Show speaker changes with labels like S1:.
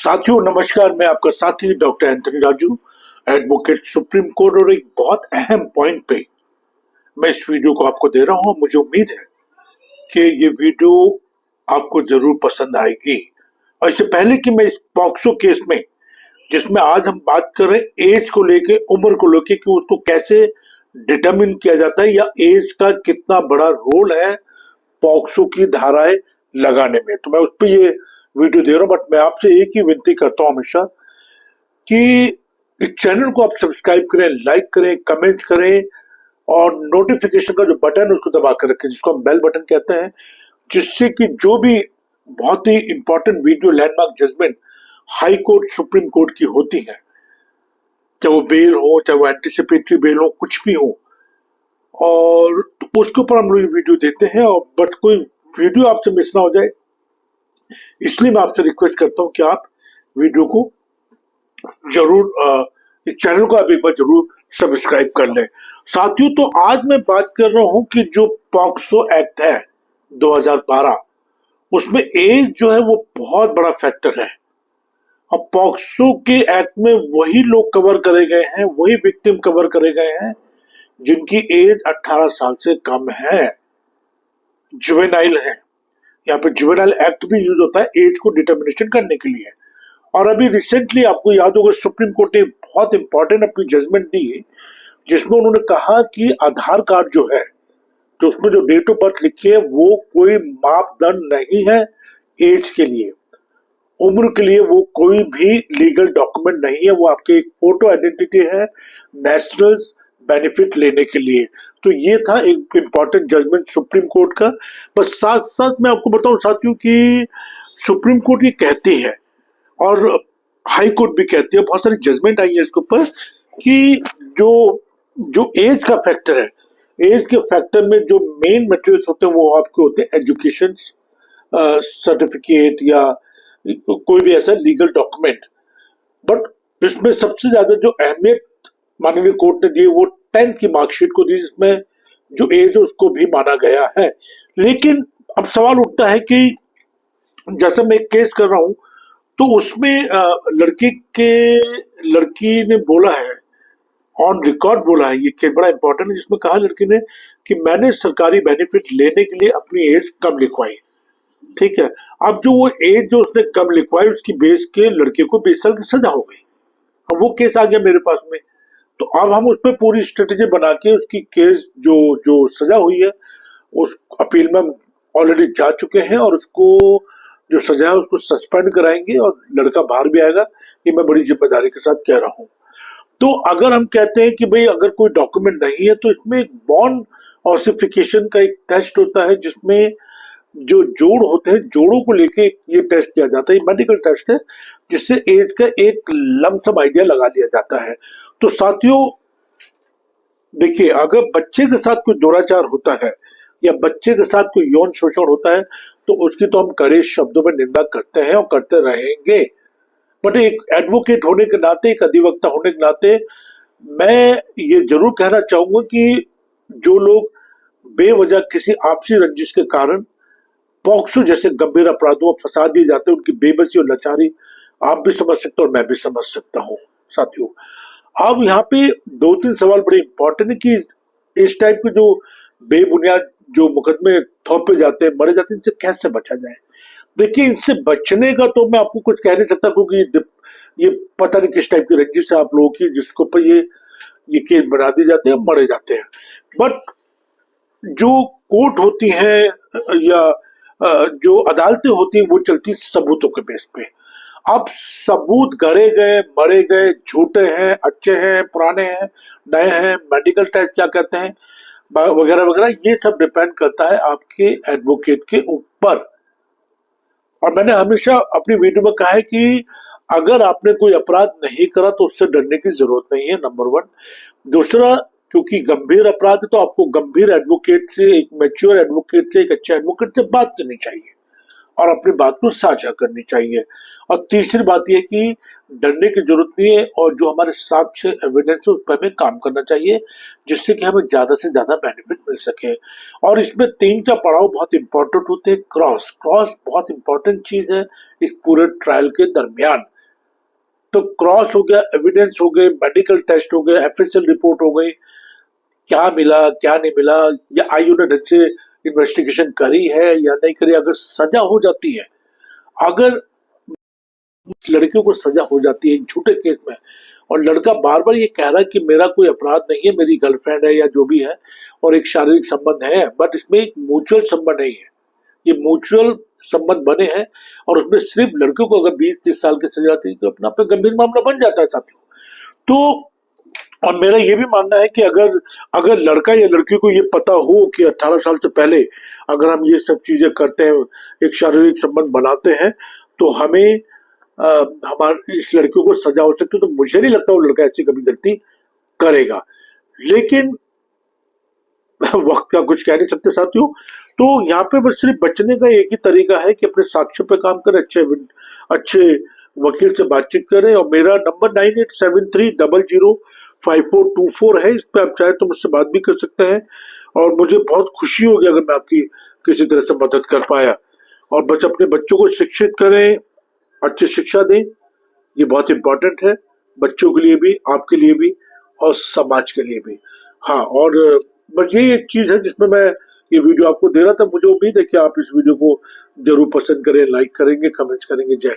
S1: साथियों नमस्कार, मैं आपका साथी doctor Anthony Raju, advocate supreme court. और एक बहुत अहम पॉइंट पे मैं इस वीडियो को आपको दे रहा हूं। मुझे उम्मीद है कि ये वीडियो आपको जरूर पसंद आएगी। और इससे पहले कि मैं इस पॉक्सो केस में, जिसमें आज हम बात कर रहे हैं एज को लेके, उम्र को लेके कि उसको कैसे डिटरमिन किया जाता है या एज का कितना बड़ा रोल है पॉक्सो की धाराएं लगाने में, तो मैं उस पर ये वीडियो दे रहा हूं। बट मैं आपसे एक ही विनती करता हूं हमेशा कि इस चैनल को आप सब्सक्राइब करें, लाइक करें, कमेंट करें और नोटिफिकेशन का जो बटन है उसको दबा कर रखें, जिसको हम बेल बटन कहते हैं, जिससे कि जो भी बहुत ही important video, landmark judgement high court, supreme court की होती है, चाहे वो बेल हो, चाहे वो एंटिसिपेटरी बेल हो, कुछ भी हो, और तो उसके ऊपर हम लोग वीडियो देते हैं। और बट कोई वीडियो आपसे मिस ना हो जाए, इसलिए मैं आपसे रिक्वेस्ट करता हूं कि आप वीडियो को जरूर, इस चैनल को आप एक बार जरूर सब्सक्राइब कर लें। साथियों, तो आज मैं बात कर रहा हूं कि जो पॉक्सो एक्ट है 2012, उसमें एज जो है वो बहुत बड़ा फैक्टर है। अब पॉक्सो के एक्ट में वही लोग कवर करे गए हैं, वही विक्टिम कवर करे गए हैं जिनकी एज 18 साल से कम है, जुवेनाइल है। यहाँ पे जुवेनाइल एक्ट भी यूज होता है एज को डिटर्मिनेशन करने के लिए। और अभी रिसेंटली आपको याद होगा, सुप्रीम कोर्ट ने बहुत इंपॉर्टेंट अपनी जजमेंट दी, जिसमें उन्होंने कहा कि आधार कार्ड जो है, तो उसमें जो डेट ऑफ बर्थ लिखी है वो कोई मापदंड नहीं है एज के लिए, उम्र के लिए वो कोई भी लीगल डॉक्यूमेंट नहीं है। वो आपके एक फोटो आइडेंटिटी है नेशनल बेनिफिट लेने के लिए। तो ये था एक इंपॉर्टेंट जजमेंट सुप्रीम कोर्ट का। बस साथ साथ मैं आपको बताऊं साथियों कि सुप्रीम कोर्ट ये कहती है और हाई कोर्ट भी कहती है, बहुत सारी जजमेंट आई है इसके ऊपर, कि जो जो एज का फैक्टर है, एज के फैक्टर में जो मेन मटेरियल्स होते हैं वो आपके होते हैं एजुकेशन सर्टिफिकेट या कोई भी ऐसा लीगल डॉक्यूमेंट। बट इसमें सबसे ज्यादा जो अहमियत माननीय कोर्ट ने दी वो 10th की मार्कशीट को दी, जिसमें जो एज है उसको भी माना गया है। लेकिन अब सवाल उठता है कि जैसे मैं एक केस कर रहा हूं, तो उसमें लड़की ने बोला है, ऑन रिकॉर्ड बोला है, ये केस बड़ा इंपॉर्टेंट है, जिसमें कहा लड़की ने कि मैंने सरकारी बेनिफिट लेने के लिए अपनी एज कम लिखवाई। ठीक है, अब जो वो एज जो उसने कम लिखवाई, उसकी बेस के लड़के को 20 साल की सजा हो गई। अब वो केस आ गया मेरे पास में, तो अब हम उस पर पूरी स्ट्रेटेजी बना के उसकी केस जो जो सजा हुई है उस अपील में हम ऑलरेडी जा चुके हैं, और उसको जो सजा है उसको सस्पेंड कराएंगे और लड़का बाहर भी आएगा। ये मैं बड़ी जिम्मेदारी के साथ कह रहा हूँ। तो अगर हम कहते हैं कि भाई अगर कोई डॉक्यूमेंट नहीं है, तो इसमें एक बॉन्ड ऑसिफिकेशन का एक टेस्ट होता है, जिसमें जो जोड़ होते हैं, जोड़ों को लेके ये टेस्ट किया जाता है, मेडिकल टेस्ट है, जिससे एज का एक लमसम आइडिया लगा लिया जाता है। तो साथियों देखिए, अगर बच्चे के साथ कोई दुराचार होता है या बच्चे के साथ कोई यौन शोषण होता है, तो उसकी तो हम कड़े शब्दों में निंदा करते हैं और करते रहेंगे। बट एक एडवोकेट होने के नाते, एक अधिवक्ता होने के नाते, मैं ये जरूर कहना चाहूंगा कि जो लोग बेवजह किसी आपसी रंजिश के कारण पॉक्सो जैसे गंभीर अपराधों में फंसा दिए जाते हैं, उनकी बेबसी और लाचारी आप भी समझ सकते हो और मैं भी समझ सकता हूँ। साथियों, अब यहाँ पे 2-3 सवाल बड़े इंपॉर्टेंट है कि इस टाइप के जो बेबुनियाद जो मुकदमे थोपे जाते हैं, मरे जाते हैं, इनसे कैसे बचा जाए। देखिए, इनसे बचने का तो मैं आपको कुछ कह नहीं सकता, क्योंकि ये पता नहीं किस टाइप की रंजिश है आप लोगों की, जिसको पर ये केस बना दिए जाते हैं, मरे जाते हैं। बट जो कोर्ट होती है या जो अदालतें होती हैं, वो चलती सबूतों के बेस पे। अब सबूत गढ़े गए, मरे गए, झूठे हैं, अच्छे हैं, पुराने हैं, नए हैं, मेडिकल टेस्ट क्या कहते हैं, वगैरह वगैरह, ये सब डिपेंड करता है आपके एडवोकेट के ऊपर। और मैंने हमेशा अपनी वीडियो में कहा है कि अगर आपने कोई अपराध नहीं करा तो उससे डरने की जरूरत नहीं है, नंबर 1। दूसरा, क्योंकि गंभीर अपराध है तो आपको गंभीर एडवोकेट से, एक मैच्योर एडवोकेट से, एक अच्छे एडवोकेट से बात करनी चाहिए और अपनी बात को साझा करनी चाहिए। और तीसरी बात यह कि डरने की जरूरत नहीं है, और जो हमारे साक्ष्य एविडेंस है उस पर हमें काम करना चाहिए, जिससे कि हमें ज्यादा से ज्यादा बेनिफिट मिल सके। और इसमें 3 पड़ाव बहुत इंपॉर्टेंट होते हैं। क्रॉस बहुत इंपॉर्टेंट चीज है इस पूरे ट्रायल के दरमियान। तो क्रॉस हो गया, एविडेंस हो गए, मेडिकल टेस्ट हो गए, एफएसएल रिपोर्ट हो गई, क्या मिला क्या नहीं मिला, या आयु ने ढंग से इन्वेस्टिगेशन करी है या नहीं करी, अगर सजा हो जाती है, अगर लड़कियों को सजा हो जाती है एक झूठे केस में, और लड़का बार बार ये कह रहा है कि मेरा कोई अपराध नहीं है, मेरी गर्लफ्रेंड है या जो भी है, और एक शारीरिक संबंध है, बट इसमें एक म्यूचुअल संबंध नहीं है, ये म्यूचुअल संबंध बने हैं, और उसमें सिर्फ लड़कियों को अगर 20-30 साल की सजा आती है तो अपना गंभीर मामला बन जाता है साथियों। तो और मेरा ये भी मानना है कि अगर लड़का या लड़की को ये पता हो कि 18 साल से पहले अगर हम ये सब चीजें करते हैं, एक शारीरिक संबंध बनाते हैं, तो हमें हमारे इस लड़कियों को सजा हो सकती है, तो मुझे नहीं लगता वो लड़का ऐसी कभी गलती करेगा। लेकिन वक्त का कुछ कह नहीं सकते साथियों। तो यहाँ पे बस सिर्फ बचने का एक ही तरीका है कि अपने साक्ष्य पे काम करें, अच्छे वकील से बातचीत करें, और मेरा नंबर 9873005424 है, इस पे आप चाहे तो मुझसे बात भी कर सकते हैं, और मुझे बहुत खुशी होगी अगर मैं आपकी किसी तरह से मदद कर पाया। और बस अपने बच्चों को शिक्षित करें, अच्छी शिक्षा दें, ये बहुत इंपॉर्टेंट है, बच्चों के लिए भी, आपके लिए भी, और समाज के लिए भी। हाँ, और बस यही एक चीज है जिसमें मैं ये वीडियो आपको दे रहा था। मुझे उम्मीद है कि आप इस वीडियो को जरूर पसंद करें, लाइक करेंगे, कमेंट्स करेंगे। जय